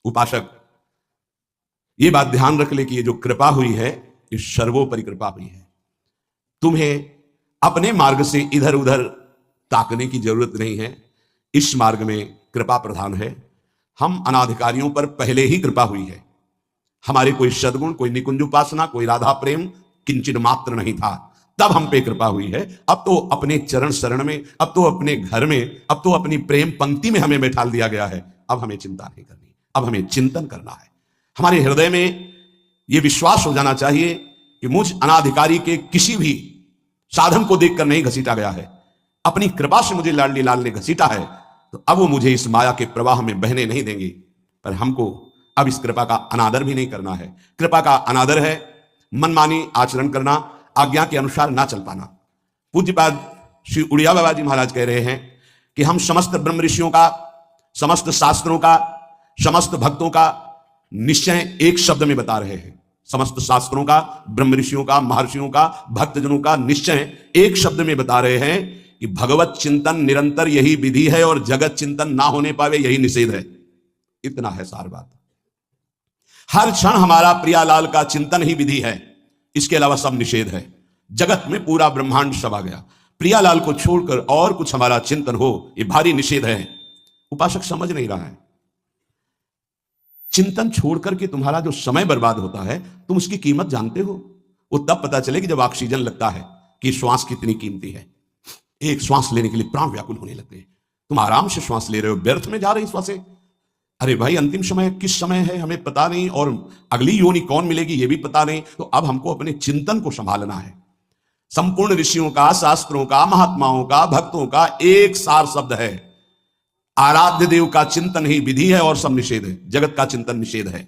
उपासक ये बात ध्यान रख ले कि ये जो कृपा हुई है ये सर्वोपरि कृपा हुई है। तुम्हें अपने मार्ग से इधर उधर ताकने की जरूरत नहीं है। इस मार्ग में कृपा प्रधान है। हम अनाधिकारियों पर पहले ही कृपा हुई है। हमारे कोई सद्गुण, कोई निकुंज उपासना, कोई राधा प्रेम किंचित मात्र नहीं था, तब हम पे कृपा हुई है। अब तो अपने चरण शरण में, अब तो अपने घर में, अब तो अपनी प्रेम पंक्ति में हमें बैठाल दिया गया है। अब हमें चिंता नहीं करनी, अब हमें चिंतन करना है। हमारे हृदय में यह विश्वास हो जाना चाहिए कि मुझ अनाधिकारी के किसी भी साधन को देखकर नहीं घसीटा गया है। अपनी कृपा से मुझे लाडली लाल ने घसीटा है, तो अब वो मुझे इस माया के प्रवाह में बहने नहीं देंगे। पर हमको अब इस कृपा का अनादर भी नहीं करना है। कृपा का अनादर है मनमानी आचरण करना, आज्ञा के अनुसार ना चल पाना। पूज्यपाद श्री उड़िया बाबा जी महाराज कह रहे हैं कि हम समस्त ब्रह्म ऋषियों का, समस्त शास्त्रों का, समस्त भक्तों का निश्चय एक शब्द में बता रहे हैं। समस्त शास्त्रों का, ब्रह्म ऋषियों का, महर्षियों का, भक्तजनों का निश्चय एक शब्द में बता रहे हैं कि भगवत चिंतन निरंतर यही विधि है और जगत चिंतन ना होने पावे यही निषेध है। इतना है सार बात। हर क्षण हमारा प्रियालाल का चिंतन ही विधि है, इसके अलावा सब निषेध है। जगत में पूरा ब्रह्मांड सब आ गया, प्रियालाल को छोड़कर और कुछ हमारा चिंतन हो ये भारी निषेध है। उपासक समझ नहीं रहा है। चिंतन छोड़ करके तुम्हारा जो समय बर्बाद होता है, तुम उसकी कीमत जानते हो? वो तब पता चलेगी जब ऑक्सीजन लगता है कि श्वास कितनी कीमती है। एक श्वास लेने के लिए प्राण व्याकुल होने लगते हैं। तुम आराम से श्वास ले रहे हो, व्यर्थ में जा रही श्वासें। अरे भाई, अंतिम समय किस समय है हमें पता नहीं, और अगली योनि कौन मिलेगी ये भी पता नहीं। तो अब हमको अपने चिंतन को संभालना है। संपूर्ण ऋषियों का, शास्त्रों का, महात्माओं का, भक्तों का एक सार शब्द है, आराध्य देव का चिंतन ही विधि है और सब निषेध है। जगत का चिंतन निषेध है।